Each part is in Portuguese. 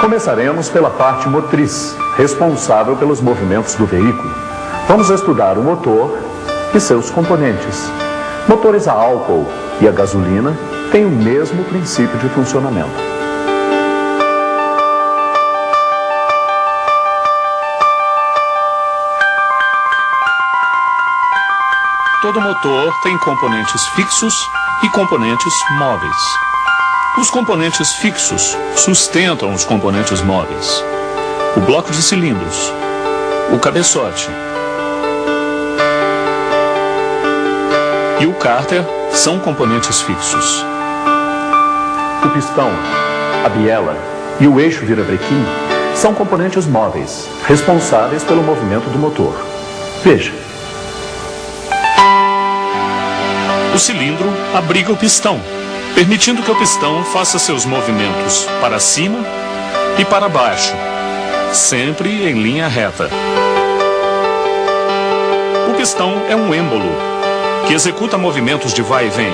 Começaremos pela parte motriz, responsável pelos movimentos do veículo. Vamos estudar o motor e seus componentes. Motores a álcool e a gasolina têm o mesmo princípio de funcionamento. Todo motor tem componentes fixos e componentes móveis. Os componentes fixos sustentam os componentes móveis. O bloco de cilindros, o cabeçote e o cárter são componentes fixos. O pistão, a biela e o eixo virabrequim são componentes móveis, responsáveis pelo movimento do motor. Veja. O cilindro abriga o pistão, permitindo que o pistão faça seus movimentos para cima e para baixo, sempre em linha reta. O pistão é um êmbolo, que executa movimentos de vai e vem.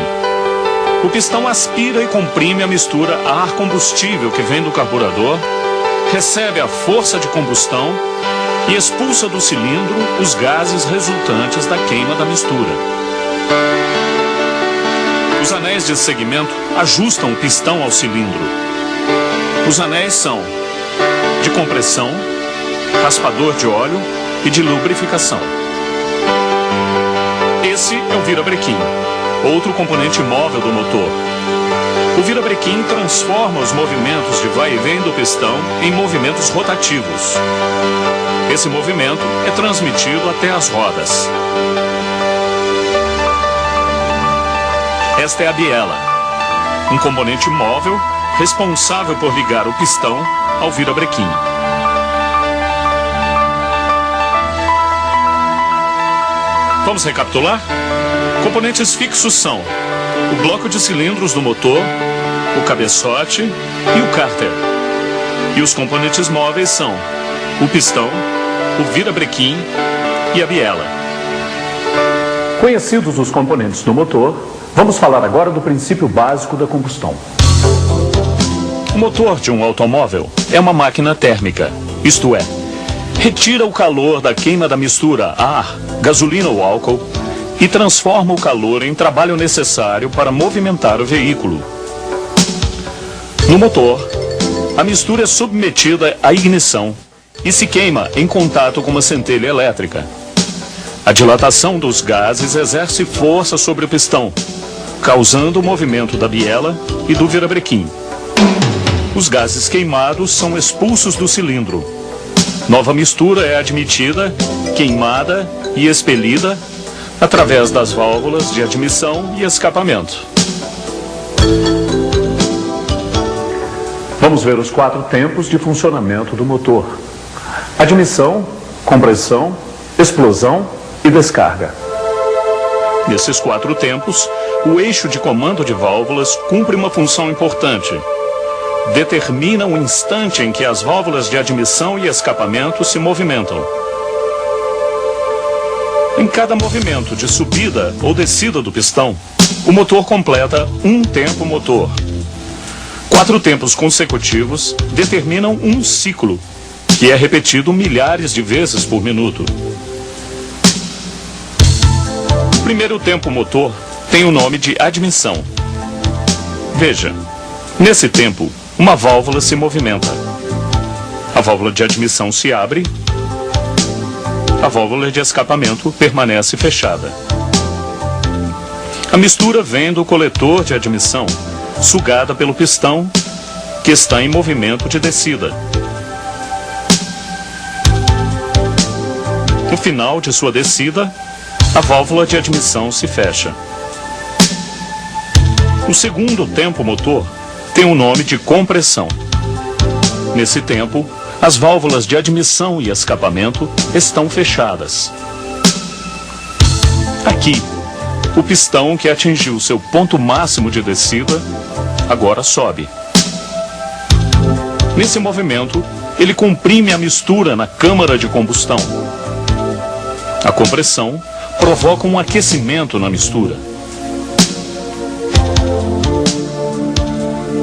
O pistão aspira e comprime a mistura ar-combustível que vem do carburador, recebe a força de combustão e expulsa do cilindro os gases resultantes da queima da mistura. Os anéis de segmento ajustam o pistão ao cilindro. Os anéis são de compressão, raspador de óleo e de lubrificação. Esse é o virabrequim, outro componente móvel do motor. O virabrequim transforma os movimentos de vai e vem do pistão em movimentos rotativos. Esse movimento é transmitido até as rodas. Esta é a biela, um componente móvel responsável por ligar o pistão ao virabrequim. Vamos recapitular? Componentes fixos são o bloco de cilindros do motor, o cabeçote e o cárter. E os componentes móveis são o pistão, o virabrequim e a biela. Conhecidos os componentes do motor, vamos falar agora do princípio básico da combustão. O motor de um automóvel é uma máquina térmica, isto é, retira o calor da queima da mistura ar, gasolina ou álcool e transforma o calor em trabalho necessário para movimentar o veículo. No motor, a mistura é submetida à ignição e se queima em contato com uma centelha elétrica. A dilatação dos gases exerce força sobre o pistão, causando o movimento da biela e do virabrequim. Os gases queimados são expulsos do cilindro. Nova mistura é admitida, queimada e expelida através das válvulas de admissão e escapamento. Vamos ver os 4 tempos de funcionamento do motor: admissão, compressão, explosão e descarga. Nesses 4 tempos, o eixo de comando de válvulas cumpre uma função importante. Determina o instante em que as válvulas de admissão e escapamento se movimentam. Em cada movimento de subida ou descida do pistão, o motor completa um tempo motor. 4 tempos consecutivos determinam um ciclo, que é repetido milhares de vezes por minuto. O primeiro tempo motor tem o nome de admissão. Veja, nesse tempo, uma válvula se movimenta. A válvula de admissão se abre, a válvula de escapamento permanece fechada. A mistura vem do coletor de admissão, sugada pelo pistão, que está em movimento de descida. No final de sua descida, a válvula de admissão se fecha. O segundo tempo motor tem o nome de compressão. Nesse tempo, as válvulas de admissão e escapamento estão fechadas. Aqui, o pistão que atingiu seu ponto máximo de descida, agora sobe. Nesse movimento, ele comprime a mistura na câmara de combustão. A compressão provoca um aquecimento na mistura.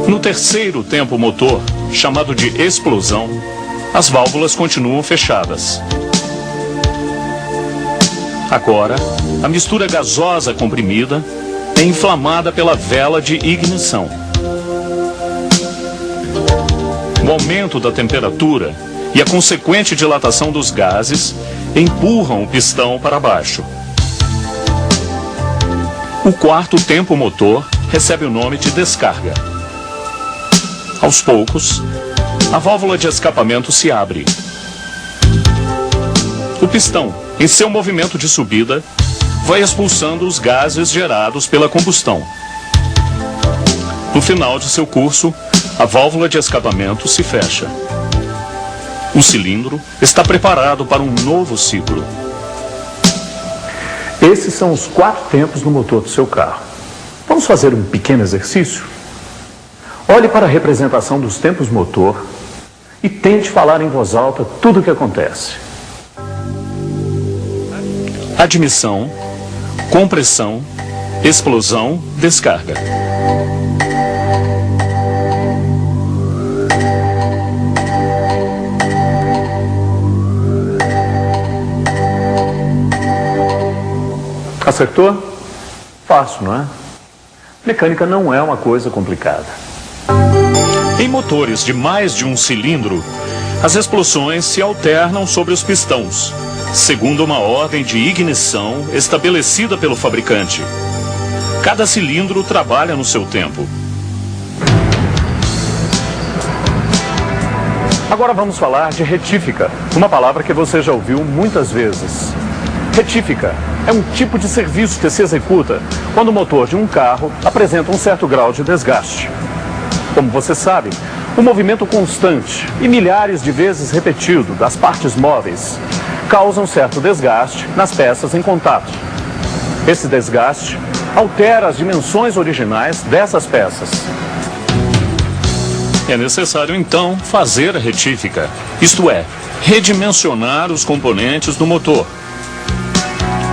No terceiro tempo motor, chamado de explosão, as válvulas continuam fechadas. Agora, a mistura gasosa comprimida é inflamada pela vela de ignição. O aumento da temperatura e a consequente dilatação dos gases empurram o pistão para baixo. O quarto tempo motor recebe o nome de descarga. Aos poucos, a válvula de escapamento se abre. O pistão, em seu movimento de subida, vai expulsando os gases gerados pela combustão. No final de seu curso, a válvula de escapamento se fecha. O cilindro está preparado para um novo ciclo. Esses são os 4 tempos no motor do seu carro. Vamos fazer um pequeno exercício? Olhe para a representação dos tempos motor e tente falar em voz alta tudo o que acontece. Admissão, compressão, explosão, descarga. Acertou? Fácil, não é? Mecânica não é uma coisa complicada. Em motores de mais de um cilindro, as explosões se alternam sobre os pistões, segundo uma ordem de ignição estabelecida pelo fabricante. Cada cilindro trabalha no seu tempo. Agora vamos falar de retífica, uma palavra que você já ouviu muitas vezes. Retífica é um tipo de serviço que se executa quando o motor de um carro apresenta um certo grau de desgaste. Como você sabe, o movimento constante e milhares de vezes repetido das partes móveis causam certo desgaste nas peças em contato. Esse desgaste altera as dimensões originais dessas peças. É necessário, então, fazer a retífica, isto é, redimensionar os componentes do motor.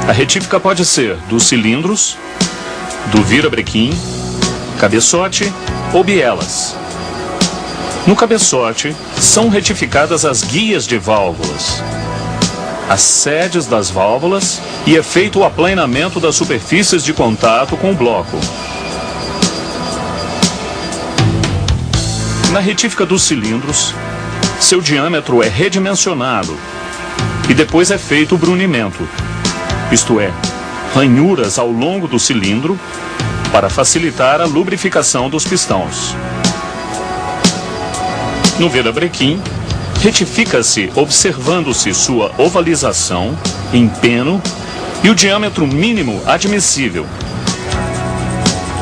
A retífica pode ser dos cilindros, do virabrequim, cabeçote ou bielas. No cabeçote, são retificadas as guias de válvulas, as sedes das válvulas e é feito o aplanamento das superfícies de contato com o bloco. Na retífica dos cilindros, seu diâmetro é redimensionado e depois é feito o brunimento, isto é, ranhuras ao longo do cilindro para facilitar a lubrificação dos pistões. No virabrequim, retifica-se observando-se sua ovalização, empeno e o diâmetro mínimo admissível.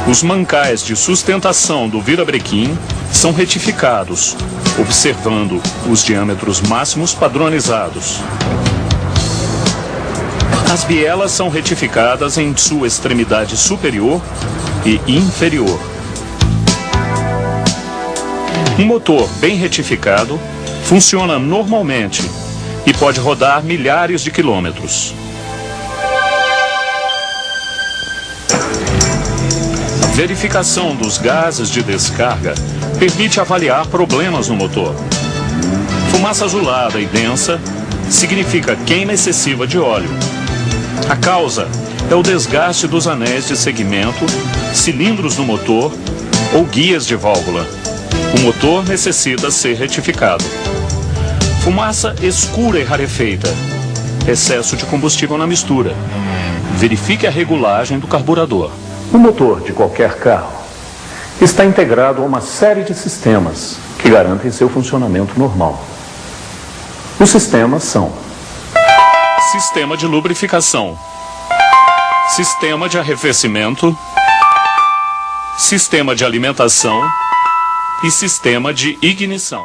Os mancais de sustentação do virabrequim são retificados, observando os diâmetros máximos padronizados. As bielas são retificadas em sua extremidade superior e inferior. Um motor bem retificado funciona normalmente e pode rodar milhares de quilômetros. A verificação dos gases de descarga permite avaliar problemas no motor. Fumaça azulada e densa significa queima excessiva de óleo. A causa é o desgaste dos anéis de segmento, cilindros no motor ou guias de válvula. O motor necessita ser retificado. Fumaça escura e rarefeita. Excesso de combustível na mistura. Verifique a regulagem do carburador. O motor de qualquer carro está integrado a uma série de sistemas que garantem seu funcionamento normal. Os sistemas são: sistema de lubrificação, sistema de arrefecimento, sistema de alimentação e sistema de ignição.